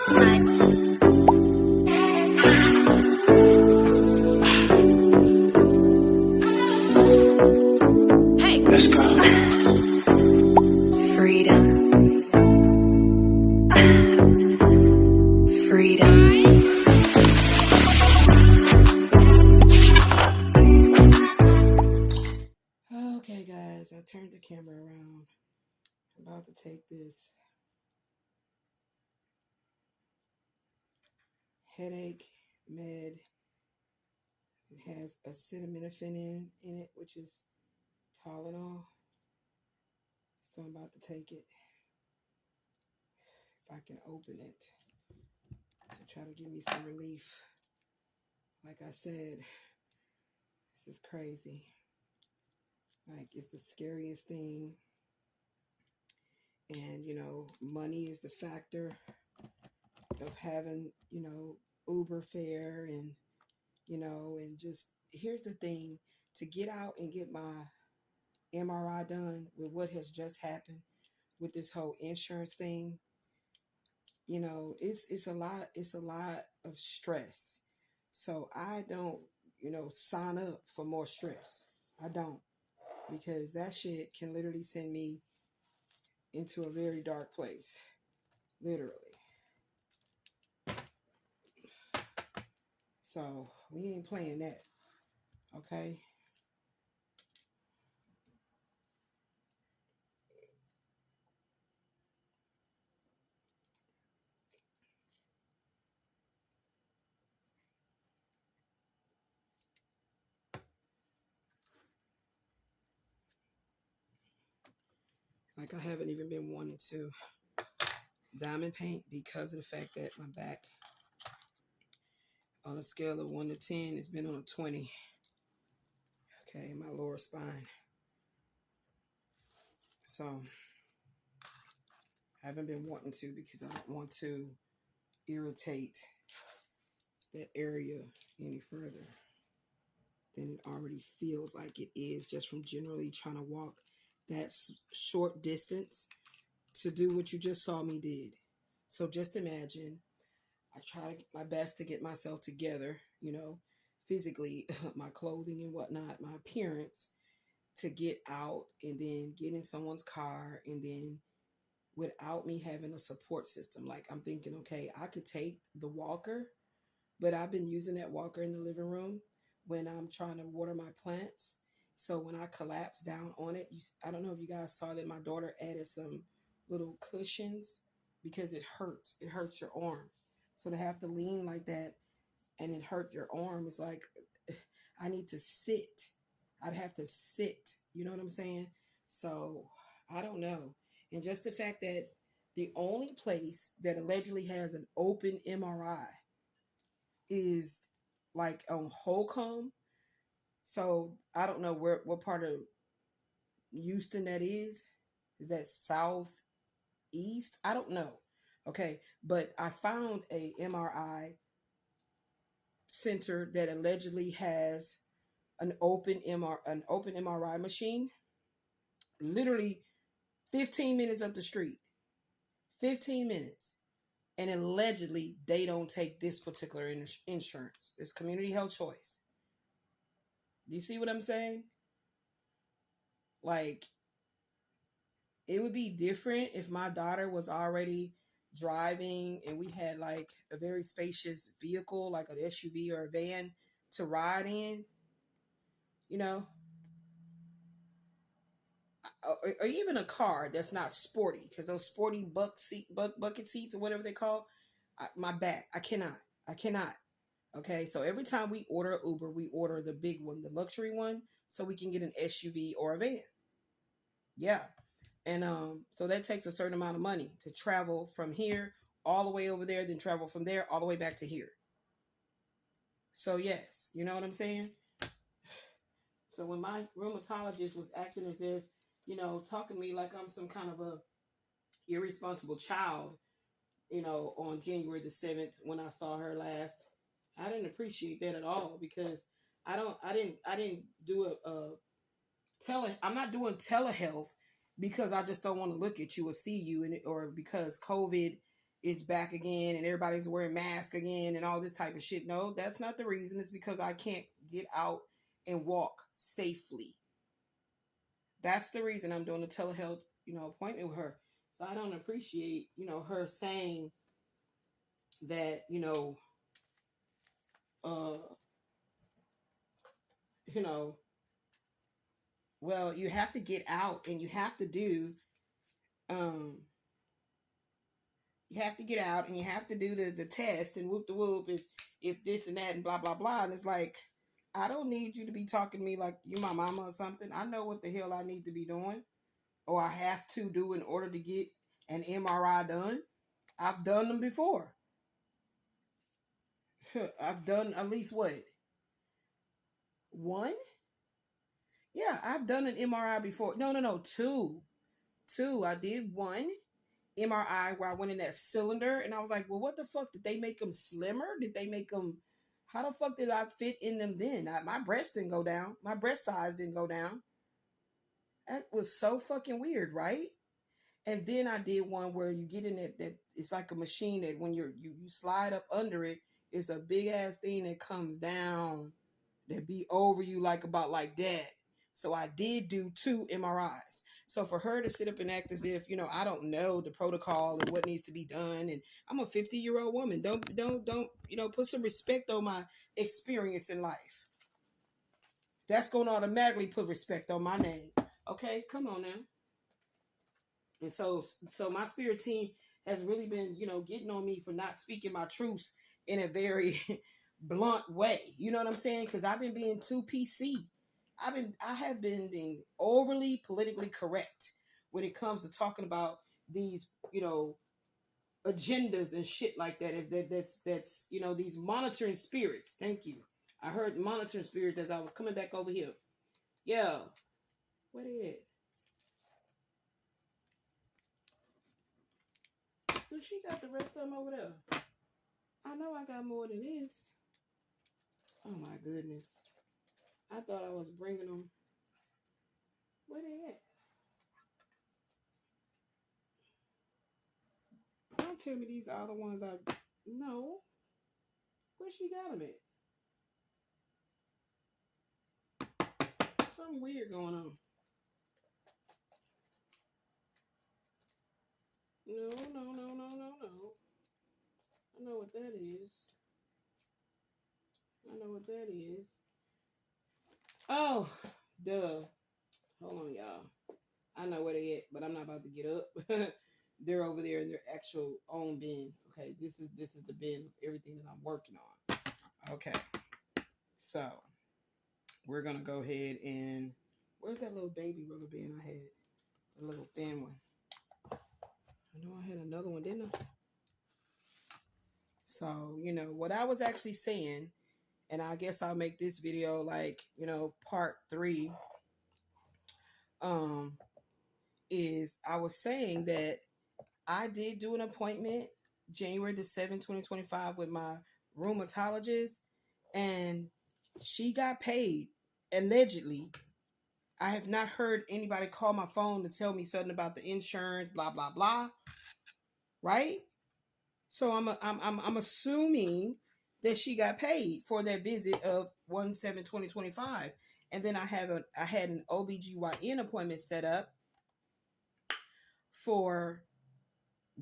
Hey, let's go. Freedom. Freedom. Okay, guys, I turned the camera around. I'm about to take this headache med. It has acetaminophen in it, which is Tylenol. So I'm about to take it. If I can open it to try to give me some relief. Like I said, this is crazy. Like, it's the scariest thing. And, you know, money is the factor of having, you know, Uber fare and, you know, and just, here's the thing, to get out and get my MRI done with what has just happened with this whole insurance thing, you know, it's a lot of stress. So I don't, you know, sign up for more stress. I don't, because that shit can literally send me into a very dark place, literally. So we ain't playing that, okay? Like, I haven't even been wanting to diamond paint because of the fact that my back, on a scale of 1 to 10, it's been on a 20. Okay, my lower spine. So I haven't been wanting to because I don't want to irritate that area any further than it already feels like it is, just from generally trying to walk that short distance to do what you just saw me did. So just imagine, I try to get my best to get myself together, you know, physically, my clothing and whatnot, my appearance, to get out and then get in someone's car, and then without me having a support system. Like, I'm thinking, okay, I could take the walker, but I've been using that walker in the living room when I'm trying to water my plants. So when I collapse down on it, I don't know if you guys saw that my daughter added some little cushions because it hurts. It hurts your arm. So to have to lean like that and it hurt your arm is like, I need to sit. I'd have to sit. You know what I'm saying? So I don't know. And just the fact that the only place that allegedly has an open MRI is like on Holcomb. So I don't know what part of Houston that is. Is that southeast? I don't know. Okay, but I found a MRI center that allegedly has an open MRI machine, literally 15 minutes up the street. 15 minutes. And allegedly they don't take this particular insurance. It's community health choice. Do you see what I'm saying? Like, it would be different if my daughter was already driving and we had like a very spacious vehicle, like an SUV or a van to ride in, you know, or even a car that's not sporty, because those sporty bucket seats or whatever they call, my back, I cannot. Okay, so every time we order Uber, we order the big one, the luxury one, so we can get an SUV or a van. Yeah. And so that takes a certain amount of money to travel from here all the way over there, then travel from there all the way back to here. So yes, you know what I'm saying? So when my rheumatologist was acting as if, you know, talking to me like I'm some kind of a irresponsible child, you know, on January the 7th when I saw her last, I didn't appreciate that at all, because I didn't do I'm not doing telehealth because I just don't want to look at you or see you, or because COVID is back again and everybody's wearing masks again and all this type of shit. No, that's not the reason. It's because I can't get out and walk safely. That's the reason I'm doing a telehealth, appointment with her. So I don't appreciate, her saying that, uh, you know, well, you have to get out and you have to do, you have to get out and you have to do the test and whoop the whoop if this and that and blah, blah, blah. And it's like, I don't need you to be talking to me like you my mama or something. I know what the hell I need to be doing or I have to do in order to get an MRI done. I've done them before. I've done at least what? One? Yeah, I've done an MRI before. No, two. I did one MRI where I went in that cylinder and I was like, well, what the fuck? Did they make them slimmer? Did they make them... How the fuck did I fit in them then? My breast didn't go down. My breast size didn't go down. That was so fucking weird, right? And then I did one where you get in that it's like a machine that when you slide up under it, it's a big ass thing that comes down that be over you like that. So I did do 2 MRIs. So for her to sit up and act as if, I don't know the protocol and what needs to be done, and I'm a 50-year-old woman. Don't, put some respect on my experience in life. That's going to automatically put respect on my name. Okay, come on now. And so my spirit team has really been, getting on me for not speaking my truths in a very blunt way. You know what I'm saying? Because I've been being too PC. I have been being overly politically correct when it comes to talking about these, agendas and shit like that. That's these monitoring spirits. Thank you. I heard monitoring spirits as I was coming back over here. Yeah. What is it? Dude, she got the rest of them over there. I know I got more than this. Oh my goodness. I thought I was bringing them. Where they at? Don't tell me these are the ones I... No. Where she got them at? Something weird going on. No. I know what that is. Oh, duh. Hold on, y'all. I know where they at, but I'm not about to get up. They're over there in their actual own bin. Okay, this is the bin of everything that I'm working on. Okay. So, we're going to go ahead and... Where's that little baby rubber band I had? The little thin one. I know I had another one, didn't I? So, what I was actually saying, and I guess I'll make this video like, part 3, is I was saying that I did do an appointment January the 7th, 2025 with my rheumatologist, and she got paid, allegedly. I have not heard anybody call my phone to tell me something about the insurance, blah, blah, blah. Right? So I'm assuming that she got paid for that visit of 1/7/2025. And then I had an OBGYN appointment set up for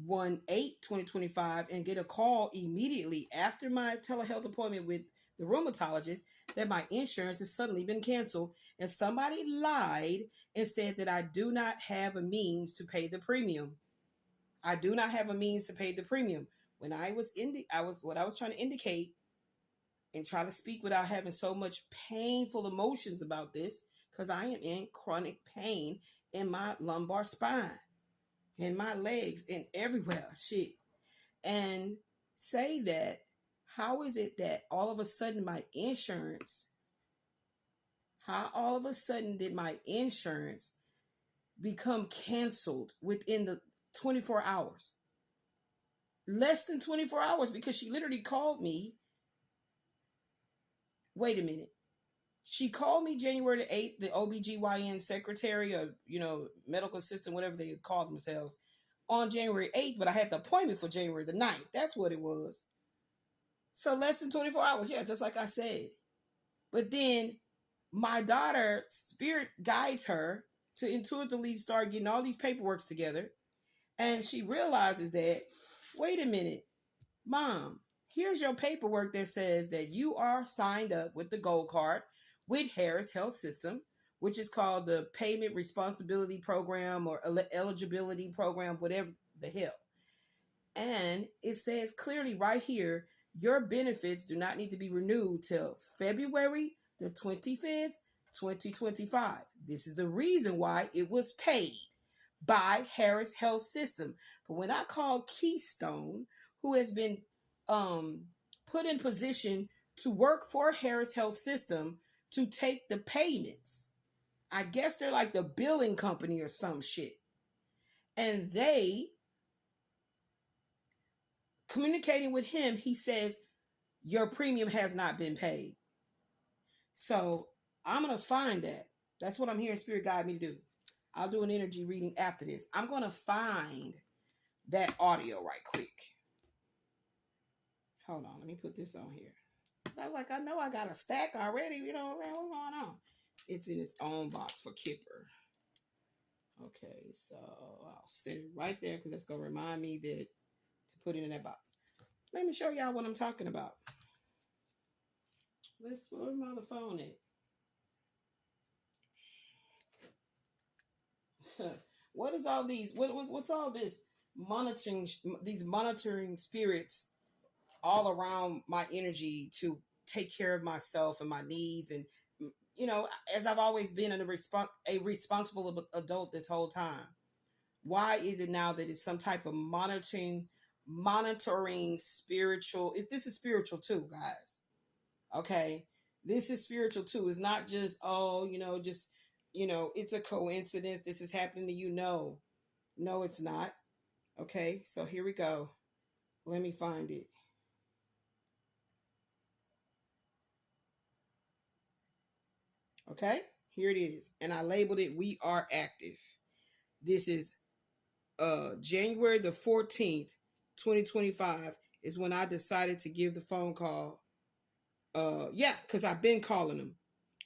1/8/2025 and get a call immediately after my telehealth appointment with the rheumatologist that my insurance has suddenly been canceled, and somebody lied and said that I do not have a means to pay the premium. I do not have a means to pay the premium. When what I was trying to indicate and try to speak without having so much painful emotions about this, because I am in chronic pain in my lumbar spine, in my legs, and everywhere, shit. And say that, how is it that all of a sudden how all of a sudden did my insurance become canceled within the 24 hours? Less than 24 hours, because she literally called me. Wait a minute. She called me January the 8th, the OBGYN secretary or, medical assistant, whatever they call themselves, on January 8th, but I had the appointment for January the 9th. That's what it was. So less than 24 hours. Yeah, just like I said. But then my daughter, spirit guides her to intuitively start getting all these paperworks together. And she realizes that, wait a minute, Mom, here's your paperwork that says that you are signed up with the gold card with Harris Health System, which is called the Payment Responsibility Program or Eligibility Program, whatever the hell. And it says clearly right here, your benefits do not need to be renewed till February the 25th, 2025. This is the reason why it was paid by Harris Health System. But when I called Keystone, who has been put in position to work for Harris Health System to take the payments, I guess they're like the billing company or some shit. And they, communicating with him, he says, your premium has not been paid. So I'm going to find that. That's what I'm hearing Spirit guide me to do. I'll do an energy reading after this. I'm going to find that audio right quick. Hold on. Let me put this on here. I was like, I know I got a stack already. You know what I'm saying? What's going on? It's in its own box for Kipper. Okay, so I'll set it right there because that's going to remind me that to put it in that box. Let me show y'all what I'm talking about. Where's my other phone at? What is all these? What's all this monitoring? These monitoring spirits all around my energy to take care of myself and my needs, and you know, as I've always been a responsible adult this whole time. Why is it now that it's some type of monitoring spiritual? This is spiritual too, guys. Okay, this is spiritual too. It's not just it's a coincidence. This is happening to you. No, it's not. Okay, so here we go. Let me find it. Okay, here it is. And I labeled it, We Are Active. This is January the 14th, 2025 is when I decided to give the phone call. Because I've been calling them.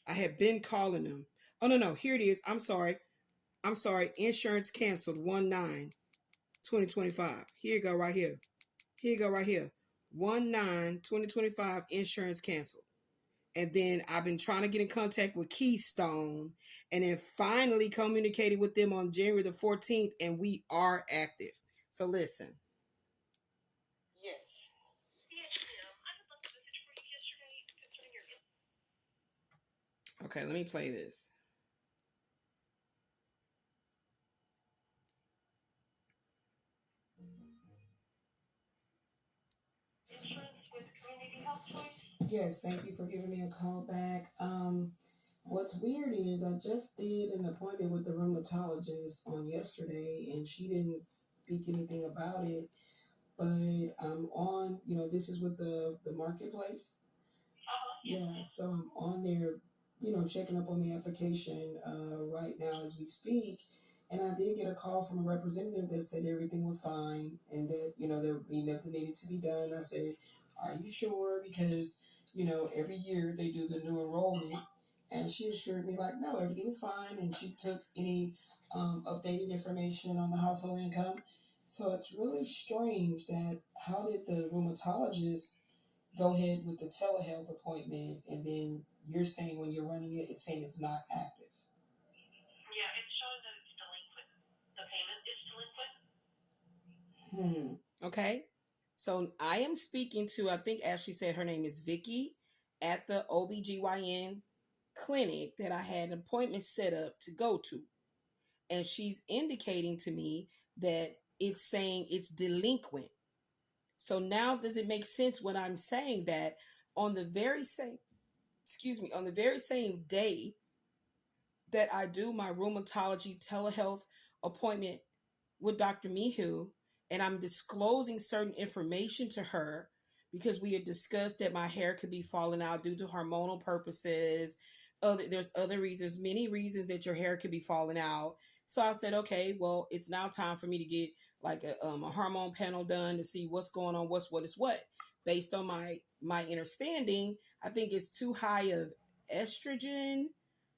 I have been calling them. Oh, no, here it is. I'm sorry. Insurance canceled 1/9/2025. Here you go right here. 1/9/2025, insurance canceled. And then I've been trying to get in contact with Keystone and then finally communicated with them on January the 14th, and we are active. So listen. Yes. Okay, let me play this. Yes, thank you for giving me a call back. What's weird is I just did an appointment with the rheumatologist on yesterday, and she didn't speak anything about it. But I'm on, this is with the marketplace. Yeah, so I'm on there, checking up on the application right now as we speak. And I did get a call from a representative that said everything was fine and that, there would be nothing needed to be done. I said, are you sure? Because, every year they do the new enrollment. And she assured me, like, no, everything's fine. And she took any updated information on the household income. So it's really strange that how did the rheumatologist go ahead with the telehealth appointment, and then you're saying when you're running it, it's saying it's not active. Yeah, it's showing that it's delinquent. The payment is delinquent. Okay. So I am speaking to, I think Ashley said her name is Vicky at the OBGYN clinic that I had an appointment set up to go to. And she's indicating to me that it's saying it's delinquent. So now does it make sense when I'm saying that on the very same day that I do my rheumatology telehealth appointment with Dr. Mihu, and I'm disclosing certain information to her because we had discussed that my hair could be falling out due to hormonal purposes. There's other reasons, many reasons that your hair could be falling out. So I said, okay, well, it's now time for me to get like a hormone panel done to see what's going on, what is what. Based on my understanding, I think it's too high of estrogen,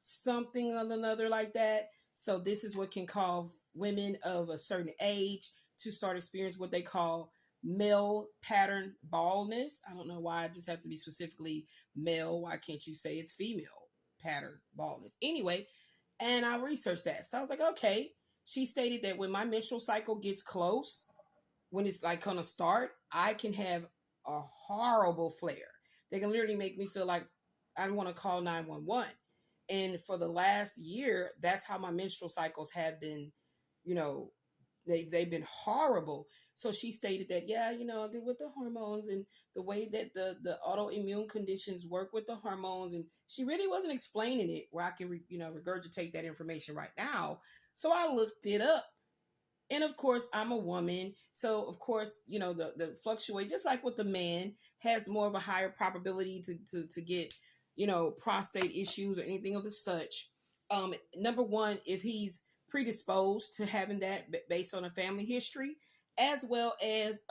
something or another like that. So this is what can cause women of a certain age to start experiencing what they call male pattern baldness. I don't know why I just have to be specifically male. Why can't you say it's female pattern baldness? Anyway, and I researched that. So I was like, okay. She stated that when my menstrual cycle gets close, when it's like gonna start, I can have a horrible flare. They can literally make me feel like I want to call 911. And for the last year, that's how my menstrual cycles have been, you know, they've been horrible. So she stated that, yeah, with the hormones and the way that the autoimmune conditions work with the hormones, and she really wasn't explaining it where I can regurgitate that information right now. So I looked it up. And of course, I'm a woman. So of course, the fluctuate, just like with the man, has more of a higher probability to get, prostate issues or anything of the such. Number one, if he's predisposed to having that based on a family history, as well as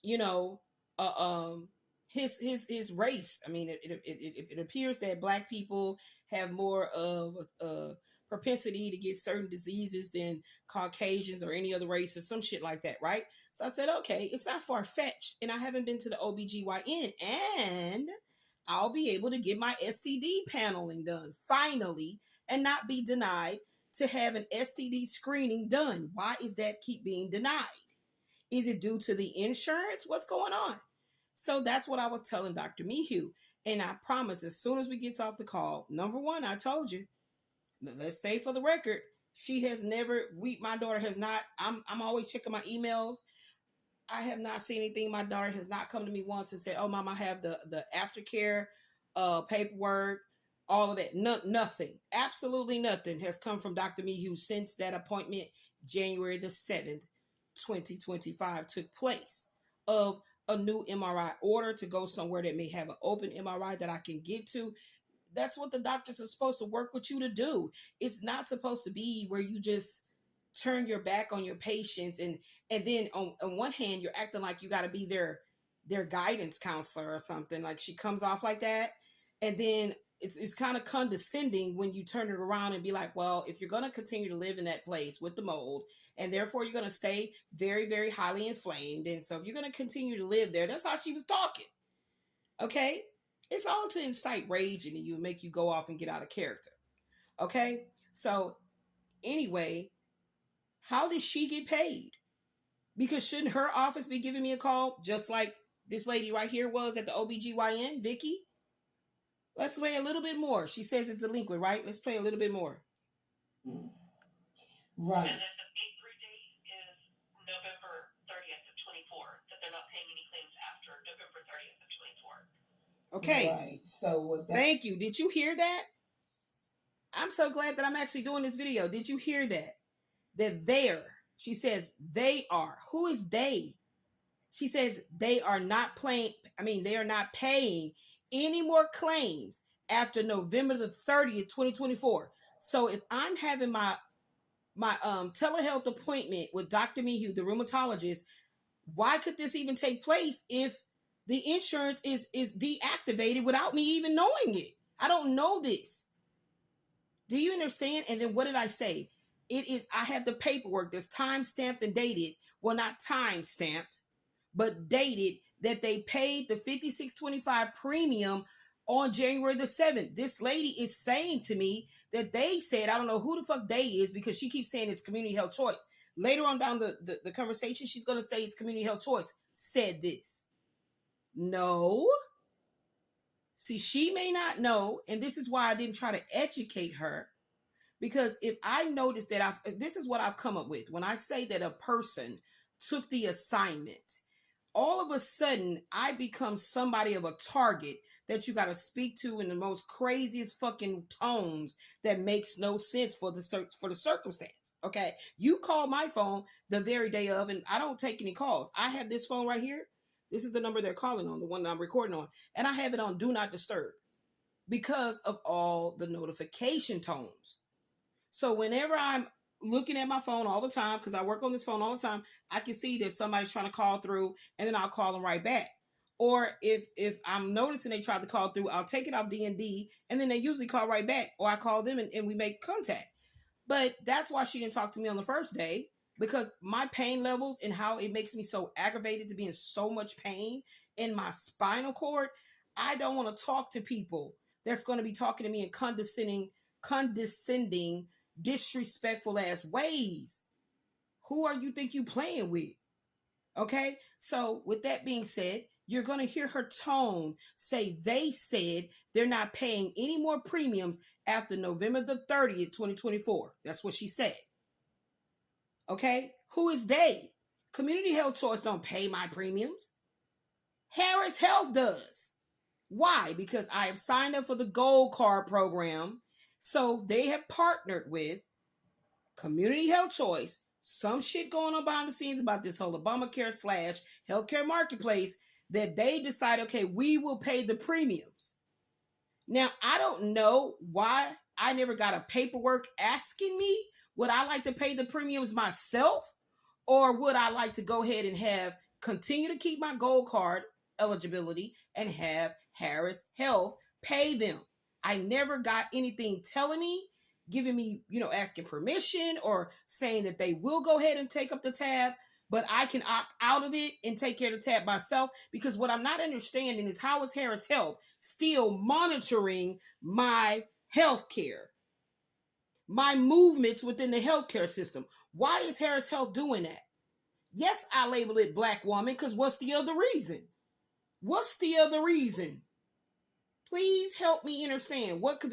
you know, uh, um, his race. I mean, it appears that Black people have more of a propensity to get certain diseases than Caucasians or any other race or some shit like that, right? So I said, okay, it's not far fetched, and I haven't been to the OBGYN, and I'll be able to get my STD paneling done finally, and not be denied to have an STD screening done. Why is that keep being denied? Is it due to the insurance? What's going on? So that's what I was telling Dr. Mihu. And I promise, as soon as we get off the call, number one, I told you, let's stay for the record. She has never, my daughter has not, I'm always checking my emails. I have not seen anything. My daughter has not come to me once and said, oh, Mom, I have the aftercare paperwork, all of that. Nothing. Absolutely nothing has come from Dr. Mihu since that appointment, January the 7th, 2025 took place, of a new MRI order to go somewhere that may have an open MRI that I can get to. That's what the doctors are supposed to work with you to do. It's not supposed to be where you just turn your back on your patients and then on one hand you're acting like you got to be their guidance counselor or something. Like, she comes off like that, and then it's kind of condescending when you turn it around and be like, well, if you're going to continue to live in that place with the mold, and therefore you're going to stay very, very highly inflamed, and so if you're going to continue to live there, that's how she was talking. Okay, it's all to incite rage in you and make you go off and get out of character. Okay, so anyway, how did she get paid? Because shouldn't her office be giving me a call just like this lady right here was at the OBGYN, Vicky? Let's play a little bit more. She says it's delinquent, right? Let's play a little bit more. Right. And then the pay-free date is November 30th of 24, that they're not paying any claims after November 30th of 24. Okay. Right. So what that... Thank you. Did you hear that? I'm so glad that I'm actually doing this video. Did you hear that? That she says they are. Who is they? She says they are not they are not paying any more claims after November the 30th, 2024. So if I'm having my telehealth appointment with Dr. Mihu, the rheumatologist, why could this even take place if the insurance is deactivated without me even knowing it? I don't know this. Do you understand? And then what did I say? I have the paperwork that's time stamped and dated. Well, not time stamped, but dated, that they paid the $56.25 premium on January the 7th. This lady is saying to me that they said, I don't know who the fuck they is, because she keeps saying it's community health choice. Later on down the conversation, she's going to say it's community health choice. Said this. No. See, she may not know, and this is why I didn't try to educate her. Because if I notice that this is what I've come up with. When I say that a person took the assignment, all of a sudden I become somebody of a target that you got to speak to in the most craziest fucking tones that makes no sense for the circumstance. Okay, you call my phone the very day of, and I don't take any calls. I have this phone right here. This is the number they're calling on, the one that I'm recording on, and I have it on Do Not Disturb because of all the notification tones. So whenever I'm looking at my phone all the time, because I work on this phone all the time, I can see that somebody's trying to call through, and then I'll call them right back. Or if I'm noticing they tried to call through, I'll take it off D&D, and then they usually call right back, or I call them and we make contact. But that's why she didn't talk to me on the first day, because my pain levels and how it makes me so aggravated to be in so much pain in my spinal cord. I don't want to talk to people that's going to be talking to me in condescending, disrespectful ass ways. Who are you think you playing with? Okay? So with that being said, you're going to hear her tone say they said they're not paying any more premiums after November the 30th, 2024. That's what she said. Okay? Who is they? Community Health Choice don't pay my premiums. Harris Health does. Why? Because I have signed up for the Gold Card program. So they have partnered with Community Health Choice. Some shit going on behind the scenes about this whole Obamacare / healthcare marketplace, that they decide, okay, we will pay the premiums. Now, I don't know why I never got a paperwork asking me, would I like to pay the premiums myself, or would I like to go ahead and continue to keep my Gold Card eligibility and have Harris Health pay them. I never got anything telling me, giving me, asking permission or saying that they will go ahead and take up the tab, but I can opt out of it and take care of the tab myself, because what I'm not understanding is how is Harris Health still monitoring my health care, my movements within the healthcare system. Why is Harris Health doing that? Yes, I label it Black woman, because what's the other reason? What's the other reason? Please help me understand. What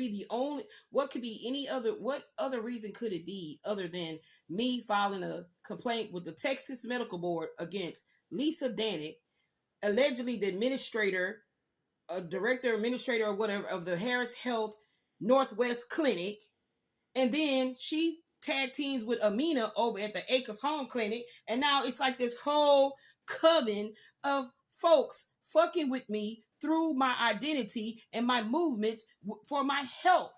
other reason could it be other than me filing a complaint with the Texas Medical Board against Lisa Danick, allegedly the administrator, director, administrator, or whatever of the Harris Health Northwest Clinic, and then she tag teams with Amina over at the Acres Home Clinic, and now it's like this whole coven of folks fucking with me through my identity and my movements for my health.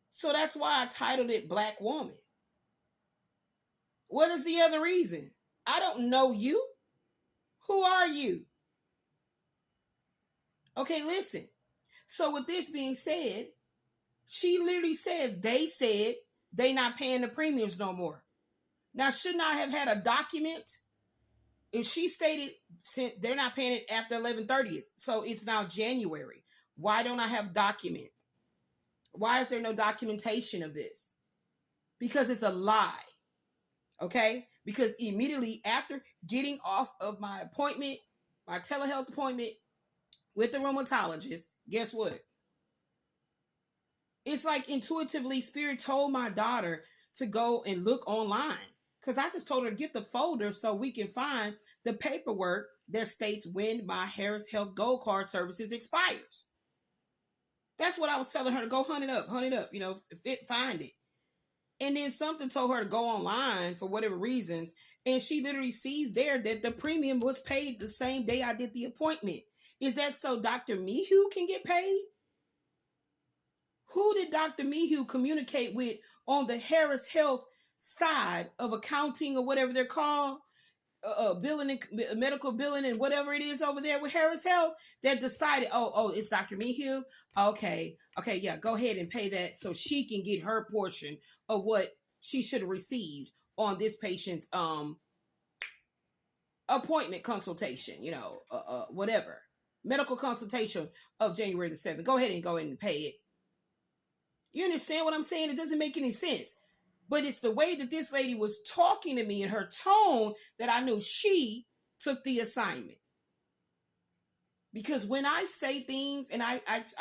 So that's why I titled it Black Woman. What is the other reason? I don't know you. Who are you? Okay, listen. So with this being said, she literally says they said they not paying the premiums no more. Now, shouldn't I have had a document? If she stated they're not paying it after 11/30th, so it's now January. Why don't I have document? Why is there no documentation of this? Because it's a lie. Okay? Because immediately after getting off of my appointment, my telehealth appointment with the rheumatologist, guess what? It's like intuitively Spirit told my daughter to go and look online. Because I just told her to get the folder so we can find the paperwork that states when my Harris Health Gold Card services expires. That's what I was telling her to go hunt it up, find it. And then something told her to go online for whatever reasons. And she literally sees there that the premium was paid the same day I did the appointment. Is that so Dr. Mehu can get paid? Who did Dr. Mehu communicate with on the Harris Health side of accounting or whatever they're called, billing and medical billing and whatever it is over there with Harris Health, that decided, it's Dr. Mehu? Okay, yeah, go ahead and pay that so she can get her portion of what she should have received on this patient's appointment consultation, whatever. Medical consultation of January the 7th. Go ahead and pay it. You understand what I'm saying? It doesn't make any sense. But it's the way that this lady was talking to me and her tone that I knew she took the assignment. Because when I say things and I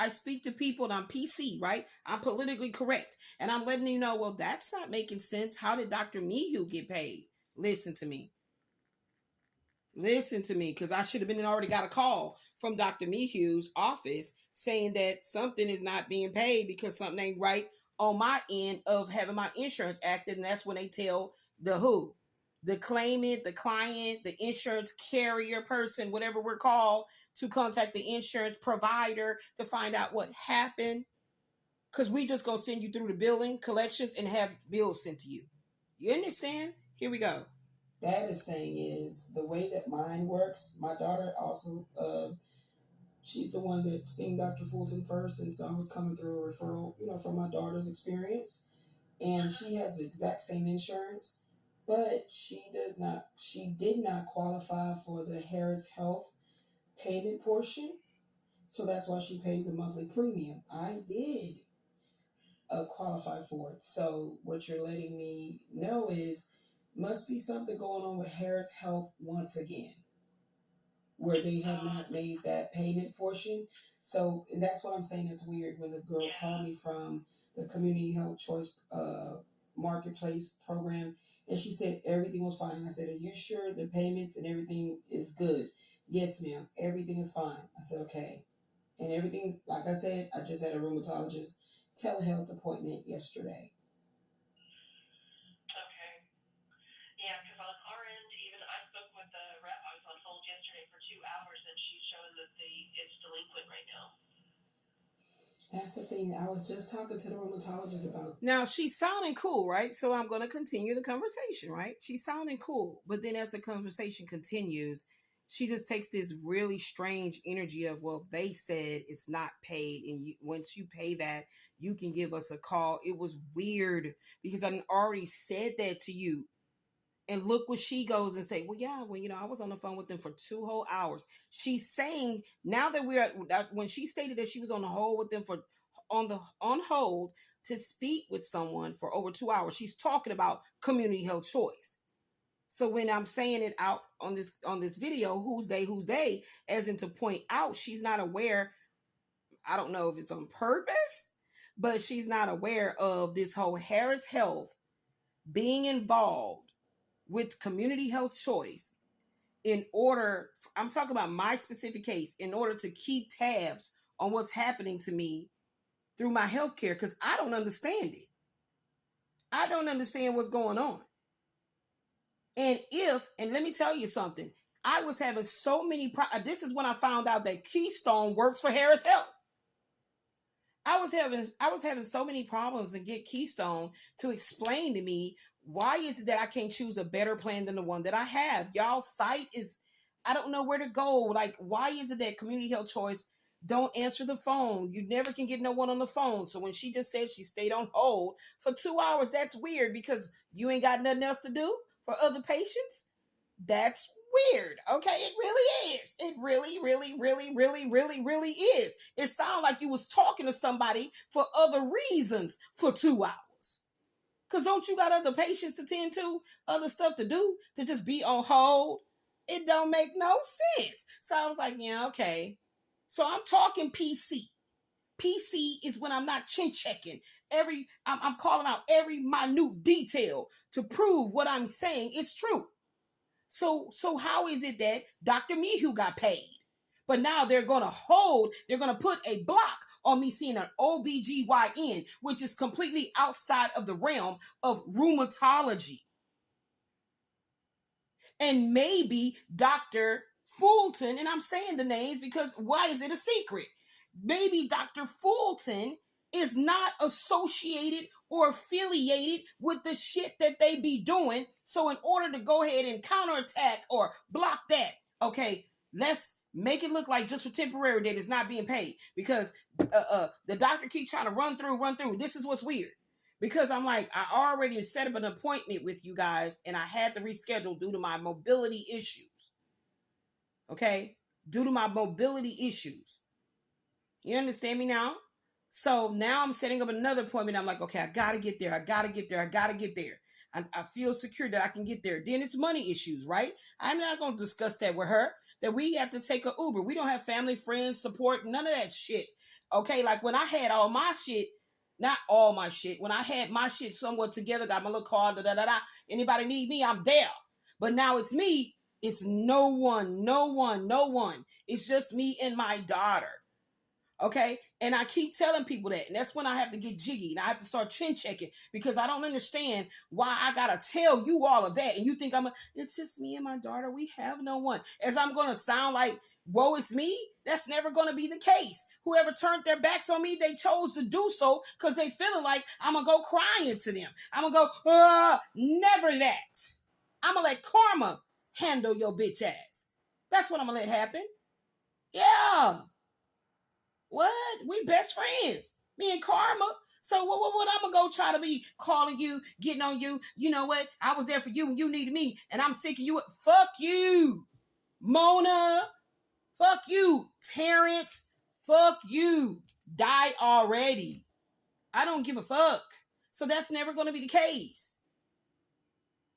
speak to people and I'm PC, right? I'm politically correct. And I'm letting you know, well, that's not making sense. How did Dr. Mehu get paid? Listen to me. Listen to me, because I should have been already got a call from Dr. Mehu's office saying that something is not being paid because something ain't right on my end of having my insurance active. And that's when they tell the claimant, the client, the insurance carrier person, whatever we're called, to contact the insurance provider to find out what happened. because we just gonna send you through the billing collections and have bills sent to you. You understand? Here we go. That is saying is the way that mine works. My daughter also, she's the one that seen Dr. Fulton first, and so I was coming through a referral, from my daughter's experience, and she has the exact same insurance, but she did not qualify for the Harris Health payment portion, so that's why she pays a monthly premium. I did qualify for it. So what you're letting me know is must be something going on with Harris Health once again, where they have not made that payment portion. So that's what I'm saying. It's weird when the girl called me from the Community Health Choice Marketplace program, and she said everything was fine. And I said, "Are you sure the payments and everything is good?" "Yes, ma'am. Everything is fine." I said, "Okay." And everything, like I said, I just had a rheumatologist telehealth appointment yesterday. Okay. Yeah, because on our end, even I spoke with the rep. I was on hold yesterday for 2 hours, and she's showing that it's delinquent right now. That's the thing. I was just talking to the rheumatologist about. Now, she's sounding cool, right? So I'm going to continue the conversation, right? She's sounding cool. But then as the conversation continues, she just takes this really strange energy of, well, they said it's not paid. And once you pay that, you can give us a call. It was weird because I already said that to you. And look what she goes and say, well, yeah, I was on the phone with them for 2 whole hours. She's saying now that when she stated that she was on the hold with them on hold to speak with someone for over 2 hours, she's talking about community health choice. So when I'm saying it out on this video, who's they, as in to point out, she's not aware. I don't know if it's on purpose, but she's not aware of this whole Harris Health being involved with community health choice I'm talking about my specific case, in order to keep tabs on what's happening to me through my health care, because I don't understand it. I don't understand what's going on. And let me tell you something, I was having so many this is when I found out that Keystone works for Harris Health. I was having so many problems to get Keystone to explain to me why is it that I can't choose a better plan than the one that I have. Y'all's site is, I don't know where to go. Like, why is it that Community Health Choice don't answer the phone? You never can get no one on the phone. So when she just said she stayed on hold for 2 hours, that's weird because you ain't got nothing else to do for other patients. That's weird. Okay, it really is. It really, really, really, really, really, really is. It sounds like you was talking to somebody for other reasons for 2 hours. Because don't you got other patients to tend to, other stuff to do, to just be on hold? It don't make no sense. So I was like, yeah, okay. So I'm talking PC. PC is when I'm not chin checking. I'm calling out every minute detail to prove what I'm saying is true. So how is it that Dr. Mihu got paid? But now they're going to put a block on me seeing an OBGYN, which is completely outside of the realm of rheumatology. And maybe Dr. Fulton, and I'm saying the names because why is it a secret? Maybe Dr. Fulton is not associated or affiliated with the shit that they be doing. So in order to go ahead and counterattack or block that, okay, let's make it look like just for temporary that it's not being paid, because the doctor keeps trying to run through. This is what's weird, because I'm like, I already set up an appointment with you guys and I had to reschedule due to my mobility issues. Okay, due to my mobility issues. You understand me now? So now I'm setting up another appointment. I'm like, okay, I gotta get there. I feel secure that I can get there. Then it's money issues, right? I'm not going to discuss that with her, that we have to take an Uber. We don't have family, friends, support, none of that shit. Okay, like when I had all my shit, not all my shit, when I had my shit somewhat together, got my little car, anybody need me, I'm there. But now it's me. It's no one. It's just me and my daughter. Okay, And I keep telling people that. And that's when I have to get jiggy. And I have to start chin checking because I don't understand why I got to tell you all of that. And you think it's just me and my daughter. We have no one. As I'm going to sound like, woe is me. That's never going to be the case. Whoever turned their backs on me, they chose to do so because they feeling like I'm going to go crying to them. I'm going to go, never that. I'm going to let karma handle your bitch ass. That's what I'm going to let happen. Yeah. What? We best friends. Me and Karma. So what I'm going to go try to be calling you, getting on you. You know what? I was there for you when you needed me. And I'm sick of you. Fuck you, Mona. Fuck you, Terrence. Fuck you. Die already. I don't give a fuck. So that's never going to be the case.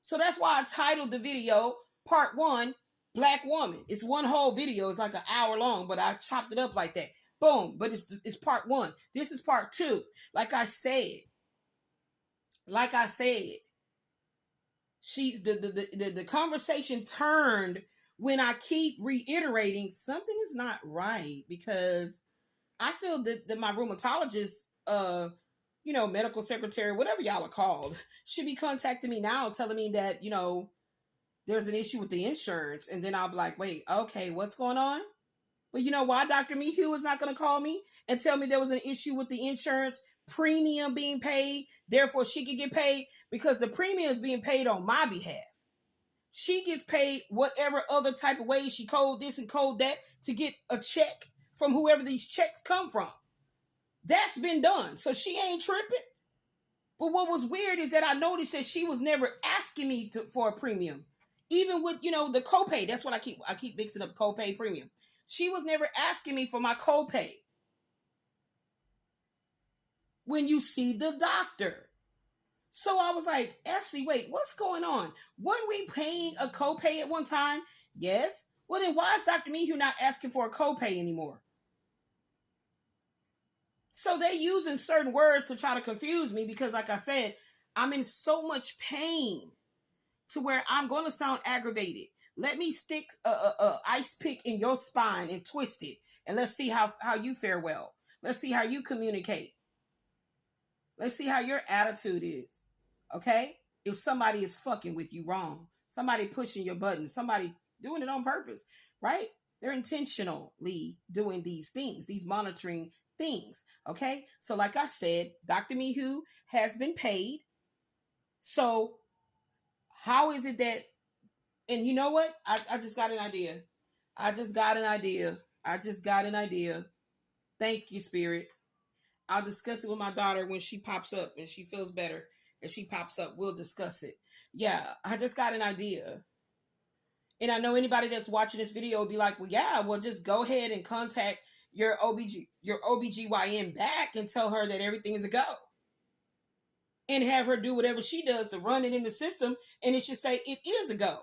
So that's why I titled the video, Part 1, Black Woman. It's one whole video. It's like an hour long, but I chopped it up like that. Boom. But it's part 1. This is part 2. Like I said, the conversation turned when I keep reiterating something is not right because I feel that my rheumatologist, medical secretary, whatever y'all are called, should be contacting me now telling me that, there's an issue with the insurance. And then I'll be like, wait, okay, what's going on? But you know why Dr. Mihu is not going to call me and tell me there was an issue with the insurance premium being paid, therefore she can get paid? Because the premium is being paid on my behalf. She gets paid whatever other type of way she code this and code that to get a check from whoever these checks come from. That's been done. So she ain't tripping. But what was weird is that I noticed that she was never asking me for a premium. Even with, the copay. That's what I keep mixing up copay premium. She was never asking me for my copay when you see the doctor. So I was like, Ashley, wait, what's going on? Weren't we paying a copay at one time? Yes. Well, then why is Dr. Mihu not asking for a copay anymore? So they're using certain words to try to confuse me because, like I said, I'm in so much pain to where I'm going to sound aggravated. Let me stick a ice pick in your spine and twist it. And let's see how you fare well. Let's see how you communicate. Let's see how your attitude is. Okay? If somebody is fucking with you wrong, somebody pushing your buttons, somebody doing it on purpose, right? They're intentionally doing these things, these monitoring things. Okay? So like I said, Dr. Mihu has been paid. So how is it that, and you know what? I just got an idea. Thank you, Spirit. I'll discuss it with my daughter when she pops up and she feels better and she pops up. We'll discuss it. Yeah, I just got an idea. And I know anybody that's watching this video will be like, well, yeah, well, just go ahead and contact your OBGYN back and tell her that everything is a go. And have her do whatever she does to run it in the system. And it should say it is a go.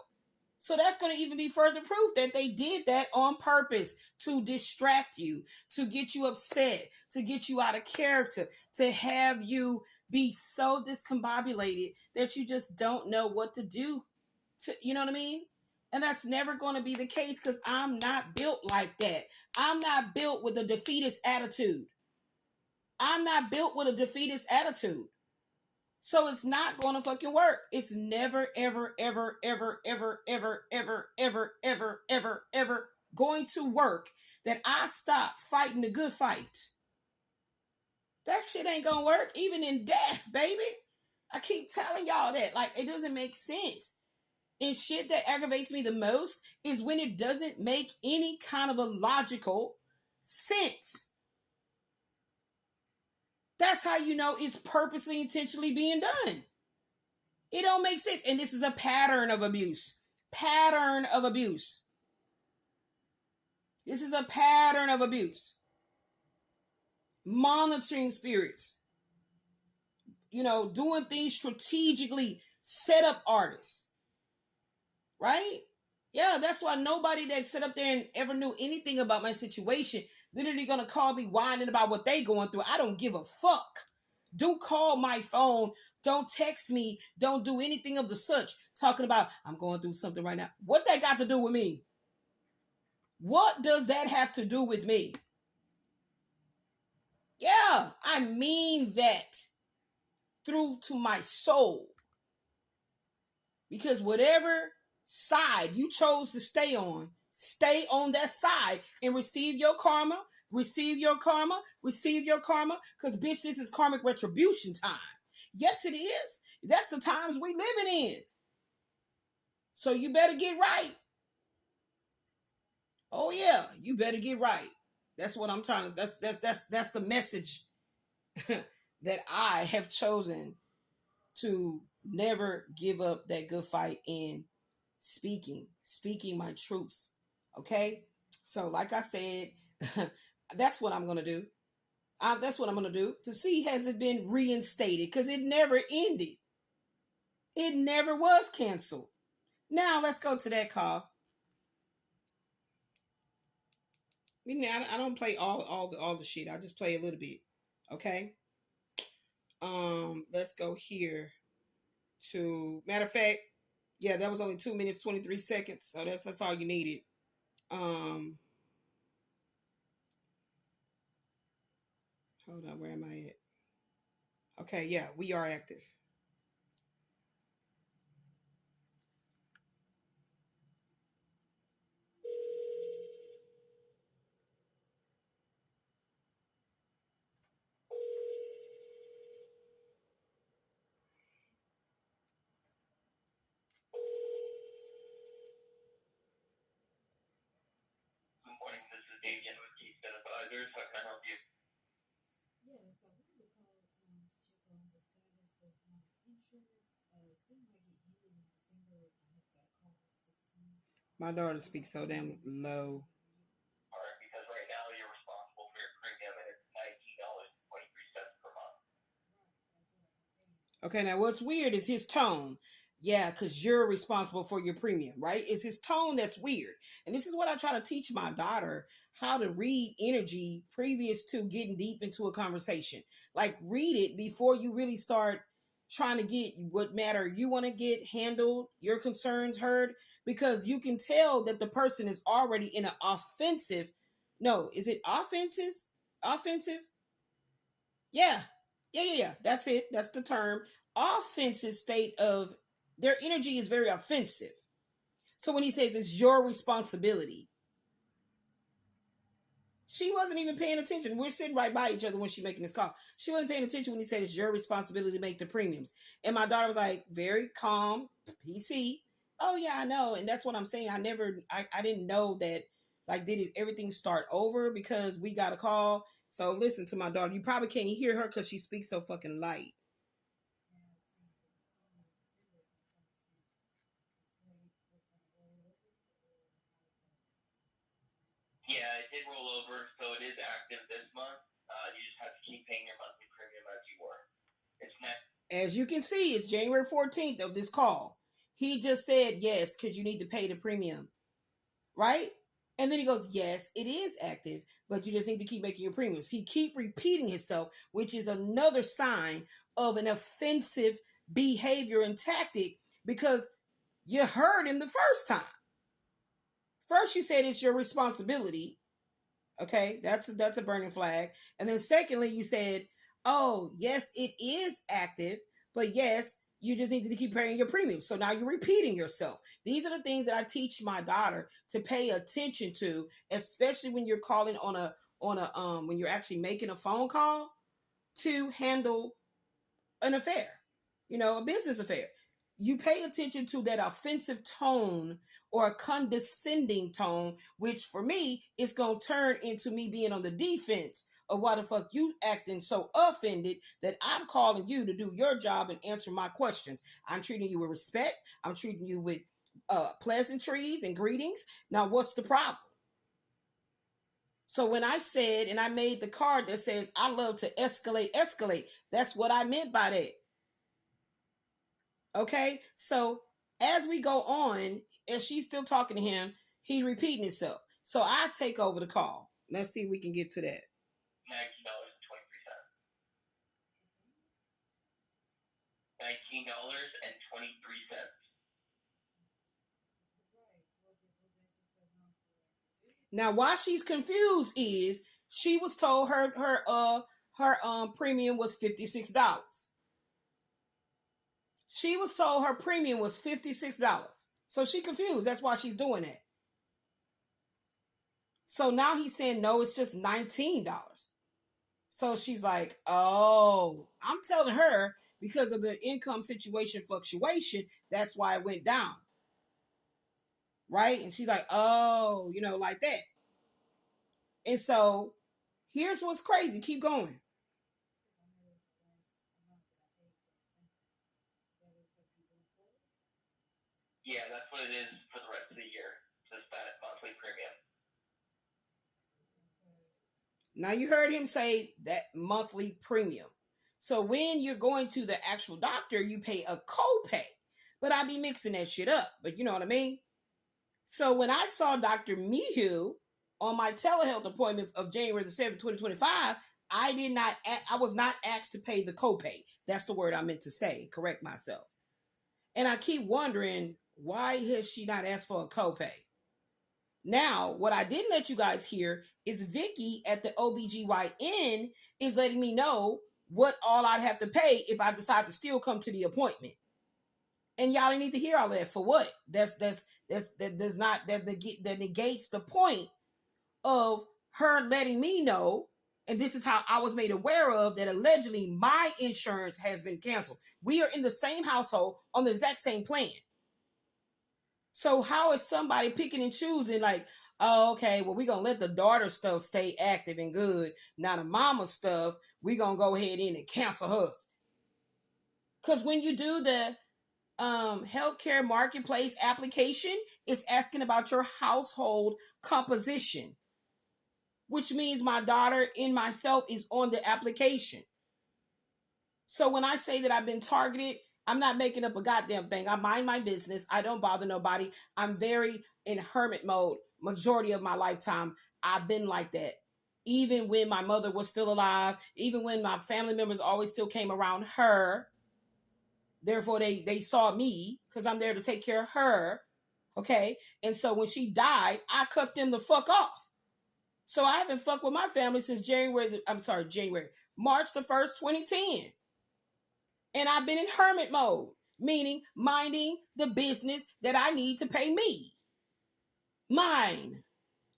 So that's going to even be further proof that they did that on purpose to distract you, to get you upset, to get you out of character, to have you be so discombobulated that you just don't know what to do. You know what I mean? And that's never going to be the case because I'm not built like that. I'm not built with a defeatist attitude. So it's not going to fucking work. It's never, ever, ever, ever, ever, ever, ever, ever, ever, ever, ever going to work that I stop fighting the good fight. That shit ain't going to work even in death, baby. I keep telling y'all that. Like, it doesn't make sense. And shit that aggravates me the most is when it doesn't make any kind of a logical sense. That's how you know it's purposely, intentionally being done. It don't make sense. And this is a pattern of abuse. This is a pattern of abuse. Monitoring spirits. Doing things strategically. Set up artists. Right? Yeah, that's why nobody that sat up there and ever knew anything about my situation literally gonna call me whining about what they going through. I don't give a fuck. Don't call my phone. Don't text me. Don't do anything of the such. Talking about, I'm going through something right now. What that got to do with me? What does that have to do with me? Yeah, I mean that through to my soul. Because whatever side you chose to stay on that side and receive your karma, receive your karma, receive your karma. Because, bitch, this is karmic retribution time. Yes, it is. That's the times we living in. So you better get right. Oh yeah, you better get right. That's what I'm trying to. That's the message that I have chosen to never give up that good fight in speaking my truths. Okay, so like I said, that's what I'm gonna do. That's what I'm gonna do to see has it been reinstated, because it never ended. It never was canceled. Now let's go to that call. I don't play all the shit. I just play a little bit. Okay. Let's go here to, matter of fact, yeah, that was only 2 minutes 23 seconds. So that's all you needed. Hold on, where am I at? Okay, yeah, we are active. Good morning, this is Damien with Keystone Advisors. How can I help you? Yes, I wanted to call to check on the status of my insurance. Seemed like it ended in December, and I have got a call to see. My daughter speaks so damn low. All right, because right now you're responsible for your premium, and it's $19.23 per month. Okay, now what's weird is his tone. Yeah, because you're responsible for your premium, right? It's his tone that's weird. And this is what I try to teach my daughter, how to read energy previous to getting deep into a conversation. Like, read it before you really start trying to get what matter you want to get handled, your concerns heard, because you can tell that the person is already in an offensive. No, is it offensive? Offensive? Yeah. Yeah. That's it. That's the term. Offensive state of their energy is very offensive. So when he says it's your responsibility, she wasn't even paying attention. We're sitting right by each other when she's making this call. She wasn't paying attention when he said it's your responsibility to make the premiums. And my daughter was like, very calm, PC. Oh yeah, I know. And that's what I'm saying. I didn't know that. Like, did everything start over because we got a call? So listen to my daughter. You probably can't hear her because she speaks so fucking light. Yeah, it did roll over, so it is active this month. You just have to keep paying your monthly premium as you were. It's next. As you can see, it's January 14th of this call. He just said yes because you need to pay the premium, right? And then he goes, yes, it is active, but you just need to keep making your premiums. He keep repeating himself, which is another sign of an offensive behavior and tactic, because you heard him the first time. First, you said it's your responsibility. Okay, that's a burning flag. And then secondly, you said, oh, yes, it is active, but yes, you just need to keep paying your premium. So now you're repeating yourself. These are the things that I teach my daughter to pay attention to, especially when you're calling on a when you're actually making a phone call to handle an affair, a business affair. You pay attention to that offensive tone or a condescending tone, which for me is going to turn into me being on the defense of why the fuck you acting so offended that I'm calling you to do your job and answer my questions. I'm treating you with respect. I'm treating you with pleasantries and greetings. Now, what's the problem? So when I said, and I made the card that says, I love to escalate, that's what I meant by that. Okay, so as we go on, and she's still talking to him, he repeating himself. So I take over the call. Let's see if we can get to that. $19.23. Now, why she's confused is she was told her her premium was $56. She was told her premium was $56. So she confused. That's why she's doing that. So now he's saying, no, it's just $19. So she's like, oh, I'm telling her because of the income situation fluctuation, that's why it went down. Right? And she's like, oh, like that. And so here's what's crazy. Keep going. Yeah, that's what it is for the rest of the year. Just that monthly premium. Now you heard him say that monthly premium. So when you're going to the actual doctor, you pay a copay. But I be mixing that shit up. But you know what I mean? So when I saw Dr. Mihu on my telehealth appointment of January the 7th, 2025, I was not asked to pay the copay. That's the word I meant to say. Correct myself. And I keep wondering, why has she not asked for a copay? Now, what I didn't let you guys hear is Vicky at the OBGYN is letting me know what all I'd have to pay if I decide to still come to the appointment. And y'all didn't need to hear all that. For what? That negates the point of her letting me know, and this is how I was made aware of, that allegedly my insurance has been canceled. We are in the same household on the exact same plan. So how is somebody picking and choosing like, oh, okay, well, we're going to let the daughter stuff stay active and good. Now the mama stuff, we're going to go ahead in and cancel hers. Because when you do the healthcare marketplace application, it's asking about your household composition, which means my daughter and myself is on the application. So when I say that I've been targeted, I'm not making up a goddamn thing. I mind my business. I don't bother nobody. I'm very in hermit mode. Majority of my lifetime, I've been like that. Even when my mother was still alive, even when my family members always still came around her. Therefore, they saw me because I'm there to take care of her. Okay? And so when she died, I cut them the fuck off. So I haven't fucked with my family since March the 1st, 2010. And I've been in hermit mode, meaning minding the business that I need to pay me. Mine.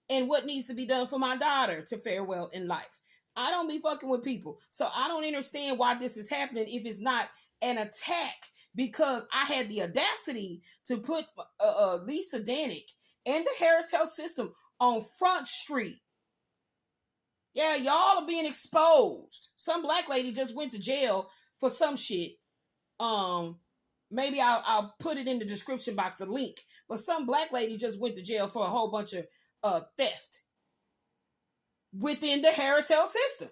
And what needs to be done for my daughter to fare well in life. I don't be fucking with people. So I don't understand why this is happening if it's not an attack. Because I had the audacity to put Lisa Danik and the Harris Health System on Front Street. Yeah, y'all are being exposed. Some black lady just went to jail for some shit. Maybe I'll put it in the description box, the link. But some black lady just went to jail for a whole bunch of theft within the Harris Health System.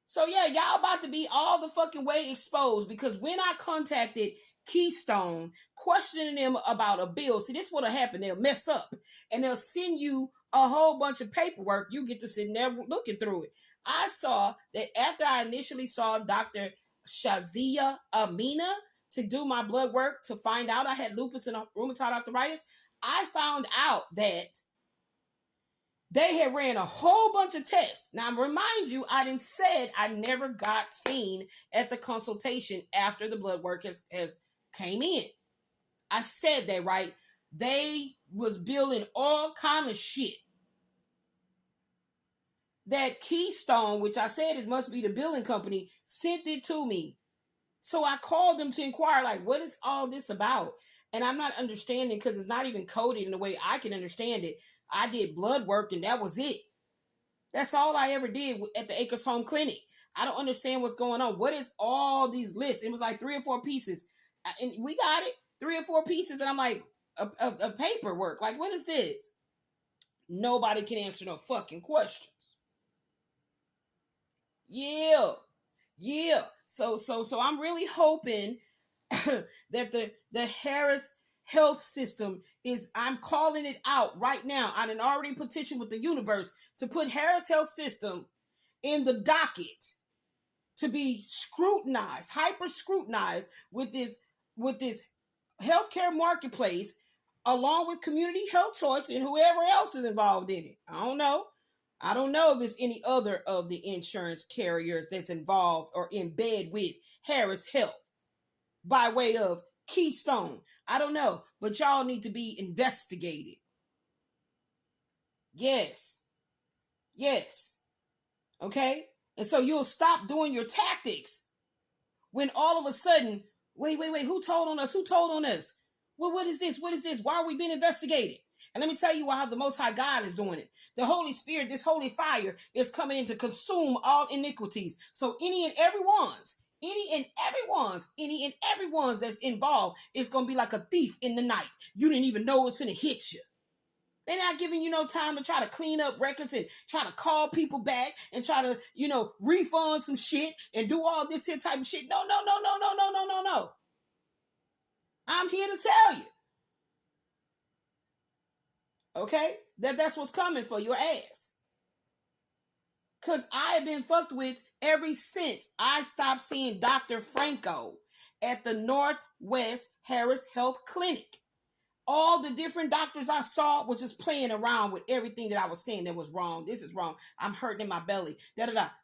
So yeah, y'all about to be all the fucking way exposed, because when I contacted Keystone questioning them about a bill, see, this would have happened. They'll mess up and they'll send you a whole bunch of paperwork. You get to sit there looking through it. I saw that after I initially saw Dr. Shazia Amina to do my blood work to find out I had lupus and rheumatoid arthritis, I found out that they had ran a whole bunch of tests. Now, remind you, I didn't said I never got seen at the consultation after the blood work has came in. I said that, right? They was billing all kind of shit. That Keystone, which I said must be the billing company, sent it to me. So I called them to inquire, like, what is all this about? And I'm not understanding because it's not even coded in the way I can understand it. I did blood work and that was it. That's all I ever did at the Acres Home Clinic. I don't understand what's going on. What is all these lists? It was like 3 or 4 pieces. And we got it. 3 or 4 pieces. And I'm like, a paperwork. Like, what is this? Nobody can answer no fucking questions. Yeah. So I'm really hoping that the Harris Health System I'm calling it out right now. I done already petitioned with the universe to put Harris Health System in the docket to be scrutinized, hyper scrutinized with this healthcare marketplace, along with Community Health Choice and whoever else is involved in it. I don't know. I don't know if it's any other of the insurance carriers that's involved or in bed with Harris Health by way of Keystone. I don't know, but y'all need to be investigated. Yes. Yes. Okay? And so you'll stop doing your tactics when all of a sudden, wait, who told on us? Who told on us? Well, what is this? What is this? Why are we being investigated? And let me tell you how the Most High God is doing it. The Holy Spirit, this holy fire, is coming in to consume all iniquities. So any and everyone's that's involved is going to be like a thief in the night. You didn't even know it's finna hit you. They're not giving you no time to try to clean up records and try to call people back and try to, refund some shit and do all this here type of shit. No. I'm here to tell you. Okay? That's what's coming for your ass. Because I have been fucked with ever since I stopped seeing Dr. Franco at the Northwest Harris Health Clinic. All the different doctors I saw was just playing around with everything that I was saying that was wrong. This is wrong. I'm hurting in my belly.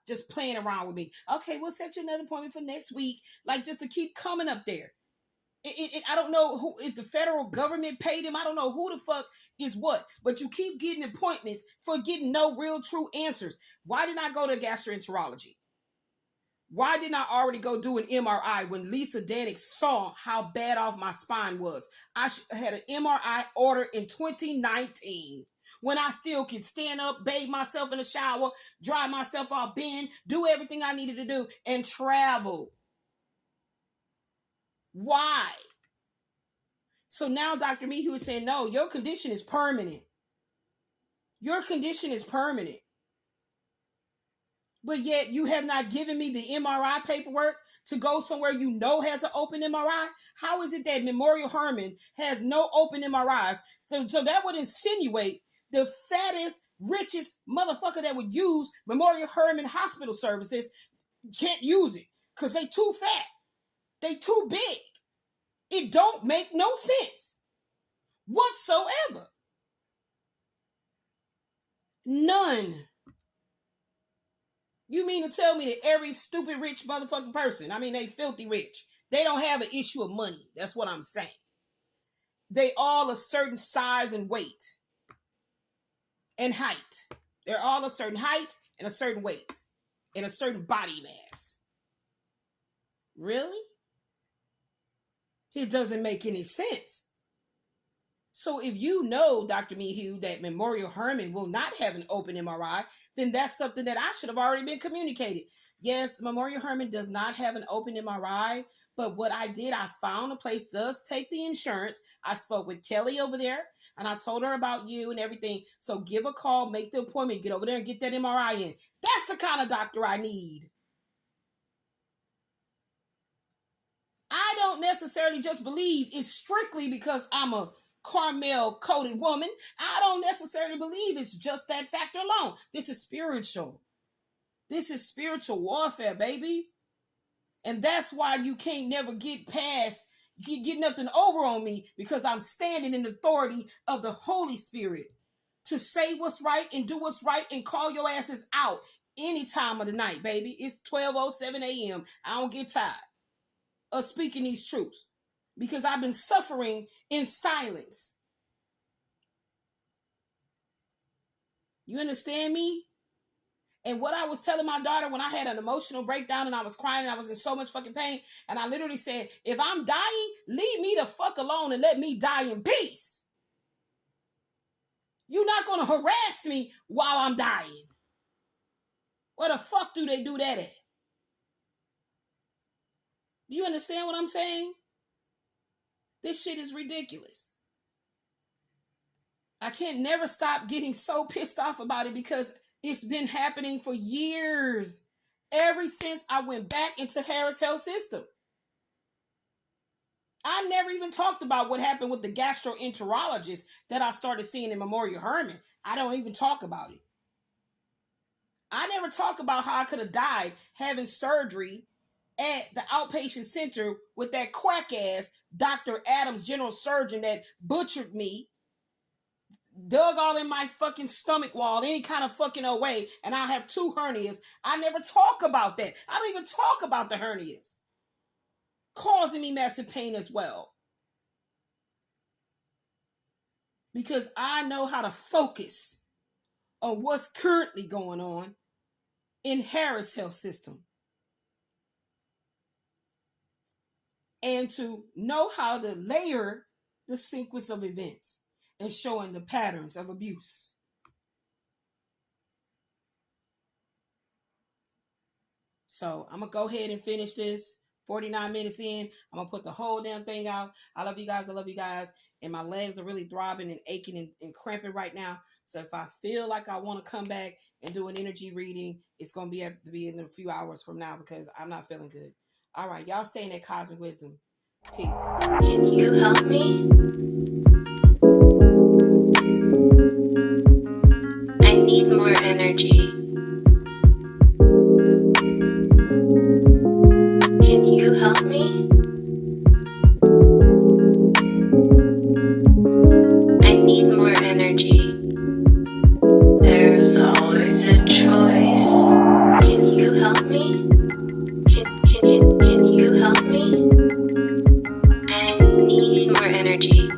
Just playing around with me. Okay, we'll set you another appointment for next week. Like, just to keep coming up there. I don't know if the federal government paid him. I don't know who the fuck is what. But you keep getting appointments for getting no real true answers. Why didn't I go to gastroenterology? Why didn't I already go do an MRI when Lisa Danick saw how bad off my spine was? I had an MRI ordered in 2019 when I still could stand up, bathe myself in the shower, dry myself off, bend, do everything I needed to do, and travel. Why? So now Dr. Mehu is saying, no, your condition is permanent. Your condition is permanent. But yet you have not given me the MRI paperwork to go somewhere you know has an open MRI. How is it that Memorial Hermann has no open MRIs? So that would insinuate the fattest, richest motherfucker that would use Memorial Hermann hospital services can't use it because they too fat. They too big. It don't make no sense whatsoever. None. You mean to tell me that every stupid rich motherfucking person, they filthy rich, they don't have an issue of money. That's what I'm saying. They all a certain size and weight and height. They're all a certain height and a certain weight and a certain body mass. Really? It doesn't make any sense. So if you know, Dr. Mehu, that Memorial Hermann will not have an open MRI, then that's something that I should have already been communicated. Yes, Memorial Hermann does not have an open MRI, but what I did, I found a place does take the insurance. I spoke with Kelly over there, and I told her about you and everything. So give a call, make the appointment, get over there and get that MRI in. That's the kind of doctor I need. I don't necessarily just believe it's strictly because I'm a caramel-coated woman. I don't necessarily believe it's just that factor alone. This is spiritual. This is spiritual warfare, baby. And that's why you can't never get nothing over on me, because I'm standing in the authority of the Holy Spirit to say what's right and do what's right and call your asses out any time of the night, baby. It's 12:07 a.m. I don't get tired of speaking these truths because I've been suffering in silence. You understand me? And what I was telling my daughter when I had an emotional breakdown and I was crying and I was in so much fucking pain, and I literally said, if I'm dying, leave me the fuck alone and let me die in peace. You're not going to harass me while I'm dying. Where the fuck do they do that at? Do you understand what I'm saying? This shit is ridiculous. I can't never stop getting so pissed off about it because it's been happening for years. Ever since I went back into Harris Health System. I never even talked about what happened with the gastroenterologist that I started seeing in Memorial Hermann. I don't even talk about it. I never talk about how I could have died having surgery at the outpatient center with that quack ass Dr. Adams, general surgeon, that butchered me. dug all in my fucking stomach wall any kind of fucking way, and I have 2 hernias. I never talk about that. I don't even talk about the hernias causing me massive pain as well. Because I know how to focus on what's currently going on in Harris Health System. And to know how to layer the sequence of events and showing the patterns of abuse. So I'm going to go ahead and finish this. 49 minutes in. I'm going to put the whole damn thing out. I love you guys. I love you guys. And my legs are really throbbing and aching and cramping right now. So if I feel like I want to come back and do an energy reading, it's going to be in a few hours from now because I'm not feeling good. All right. Y'all stay in that cosmic wisdom. Peace. Can you help me? I need more energy. Can you help me? I need more energy. There's always a choice. Can you help me? Can you help me? I need more energy.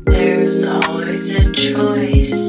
There's always a choice.